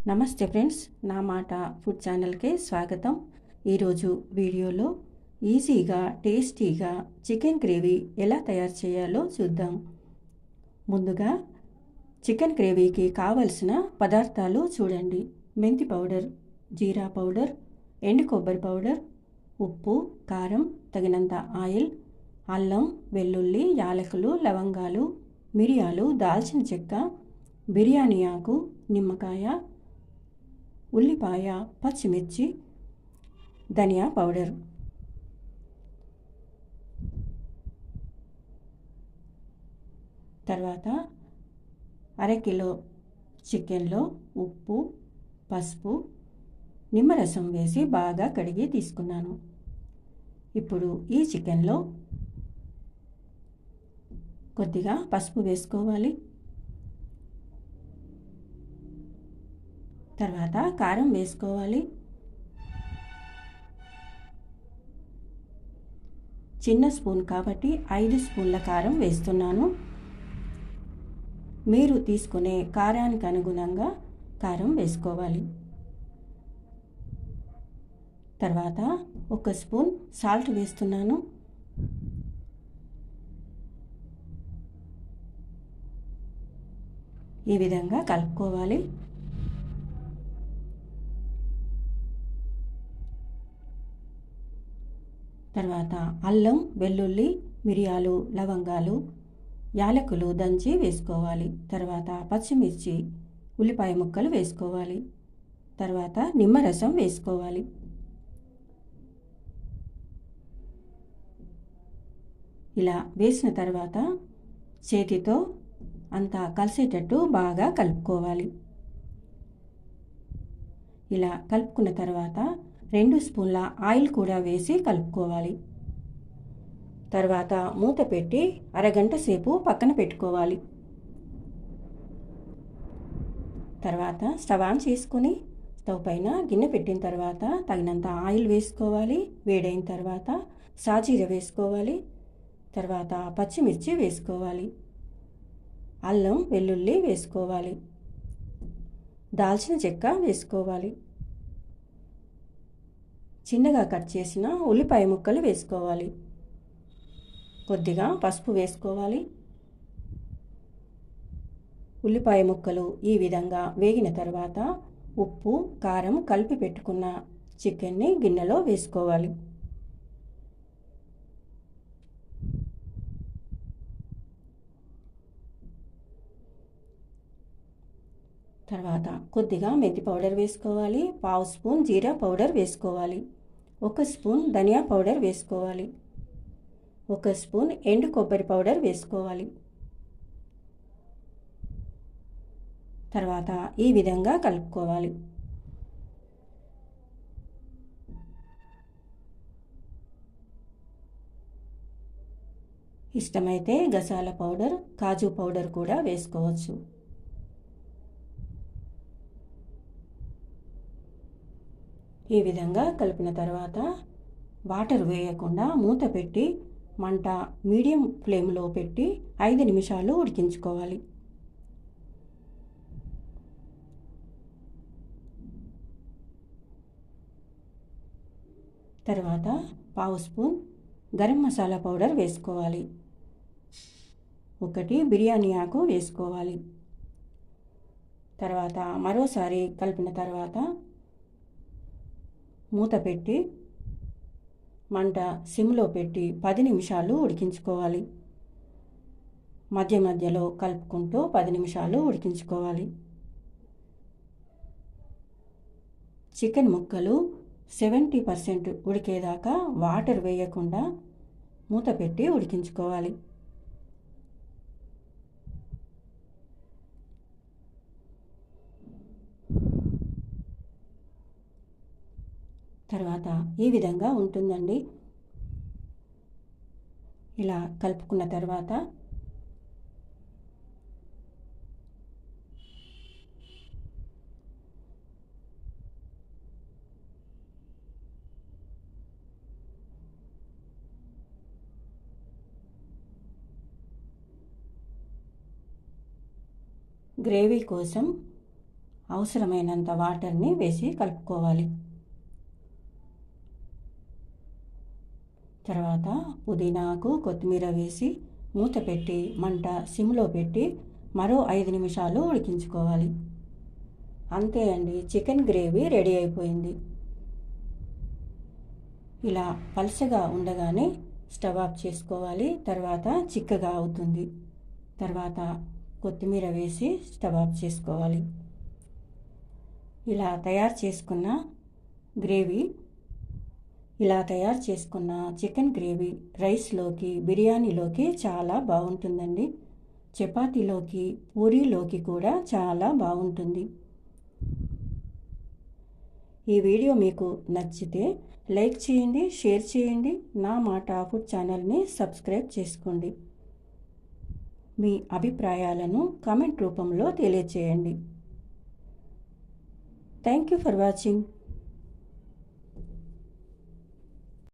నమస్తే ఫ్రెండ్స్, నా మాట ఫుడ్ ఛానల్కి స్వాగతం. ఈరోజు వీడియోలో ఈజీగా టేస్టీగా చికెన్ గ్రేవీ ఎలా తయారు చేయాలో చూద్దాం. ముందుగా చికెన్ గ్రేవీకి కావలసిన పదార్థాలు చూడండి. మెంతి పౌడర్, జీరా పౌడర్, ఎండు కొబ్బరి పౌడర్, ఉప్పు, కారం, తగినంత ఆయిల్, అల్లం, వెల్లుల్లి, యాలకులు, లవంగాలు, మిరియాలు, దాల్చిన చెక్క, బిర్యానీ ఆకు, నిమ్మకాయ, ఉల్లిపాయ, పచ్చిమిర్చి, ధనియా పౌడర్. తర్వాత అరకిలో చికెన్లో ఉప్పు, పసుపు, నిమ్మరసం వేసి బాగా కడిగి తీసుకున్నాను. ఇప్పుడు ఈ చికెన్లో కొద్దిగా పసుపు వేసుకోవాలి. తర్వాత కారం వేసుకోవాలి. చిన్న స్పూన్ కాబట్టి 5 స్పూన్ల కారం వేస్తున్నాను. మీరు తీసుకునే కారానికి అనుగుణంగా కారం వేసుకోవాలి. తర్వాత 1 స్పూన్ సాల్ట్ వేస్తున్నాను. ఈ విధంగా కలుపుకోవాలి. తర్వాత అల్లం, వెల్లుల్లి, మిరియాలు, లవంగాలు, యాలకులు దంచి వేసుకోవాలి. తర్వాత పచ్చిమిర్చి, ఉల్లిపాయ ముక్కలు వేసుకోవాలి. తర్వాత నిమ్మరసం వేసుకోవాలి. ఇలా వేసిన తర్వాత చేతితో అంతా కలిసేటట్టు బాగా కలుపుకోవాలి. ఇలా కలుపుకున్న తర్వాత 2 స్పూన్ల ఆయిల్ కూడా వేసి కలుపుకోవాలి. తర్వాత మూత పెట్టి అరగంట సేపు పక్కన పెట్టుకోవాలి. తర్వాత స్టవ్ ఆన్ చేసుకొని స్టవ్ పైన గిన్నె పెట్టిన తర్వాత తగినంత ఆయిల్ వేసుకోవాలి. వేడైన తర్వాత సాజీర వేసుకోవాలి. తర్వాత పచ్చిమిర్చి వేసుకోవాలి. అల్లం, వెల్లుల్లి వేసుకోవాలి. దాల్చిన చెక్క వేసుకోవాలి. చిన్నగా కట్ చేసిన ఉల్లిపాయ ముక్కలు వేసుకోవాలి. కొద్దిగా పసుపు వేసుకోవాలి. ఉల్లిపాయ ముక్కలు ఈ విధంగా వేగిన తర్వాత ఉప్పు, కారం కలిపి పెట్టుకున్న చికెన్ని గిన్నెలో వేసుకోవాలి. తర్వాత కొద్దిగా మెంతి పౌడర్ వేసుకోవాలి. 1/2 స్పూన్ జీరా పౌడర్ వేసుకోవాలి. 1 స్పూన్ ధనియా పౌడర్ వేసుకోవాలి. 1 స్పూన్ ఎండు కొబ్బరి పౌడర్ వేసుకోవాలి. తర్వాత ఈ విధంగా కలుపుకోవాలి. ఇష్టమైతే గసాల పౌడర్, కాజు పౌడర్ కూడా వేసుకోవచ్చు. ఈ విధంగా కలిపిన తర్వాత వాటర్ వేయకుండా మూత పెట్టి మంట మీడియం ఫ్లేమ్లో పెట్టి 5 నిమిషాలు ఉడికించుకోవాలి. తర్వాత 1/2 స్పూన్ గరం మసాలా పౌడర్ వేసుకోవాలి. 1 బిర్యానీ ఆకు వేసుకోవాలి. తర్వాత మరోసారి కలిపిన తర్వాత మూత పెట్టి మంట సిమ్లో పెట్టి 10 నిమిషాలు ఉడికించుకోవాలి. మధ్య మధ్యలో కలుపుకుంటూ 10 నిమిషాలు ఉడికించుకోవాలి. చికెన్ ముక్కలు 70% ఉడికేదాకా వాటర్ వేయకుండా మూత పెట్టి ఉడికించుకోవాలి. తర్వాత ఈ విధంగా ఉంటుందండి. ఇలా కలుపుకున్న తర్వాత గ్రేవీ కోసం అవసరమైనంత వాటర్ని వేసి కలుపుకోవాలి. తర్వాత పుదీనాకు కొత్తిమీర వేసి మూత పెట్టి మంట సిమ్లో పెట్టి మరో 5 నిమిషాలు ఉడికించుకోవాలి. అంతే అండి, చికెన్ గ్రేవీ రెడీ అయిపోయింది. ఇలా పలచగా ఉండగానే స్టవ్ ఆఫ్ చేసుకోవాలి. తర్వాత చిక్కగా అవుతుంది. తర్వాత కొత్తిమీర వేసి స్టవ్ ఆఫ్ చేసుకోవాలి. ఇలా తయారు చేసుకున్న చికెన్ గ్రేవీ రైస్లోకి, బిర్యానీలోకి చాలా బాగుంటుందండి. చపాతీలోకి, పూరీలోకి కూడా చాలా బాగుంటుంది. ఈ వీడియో మీకు నచ్చితే లైక్ చేయండి, షేర్ చేయండి. నా మాట ఫుడ్ ఛానల్ని సబ్స్క్రైబ్ చేసుకోండి. మీ అభిప్రాయాలను కామెంట్ రూపంలో తెలియచేయండి. Thank you for watching.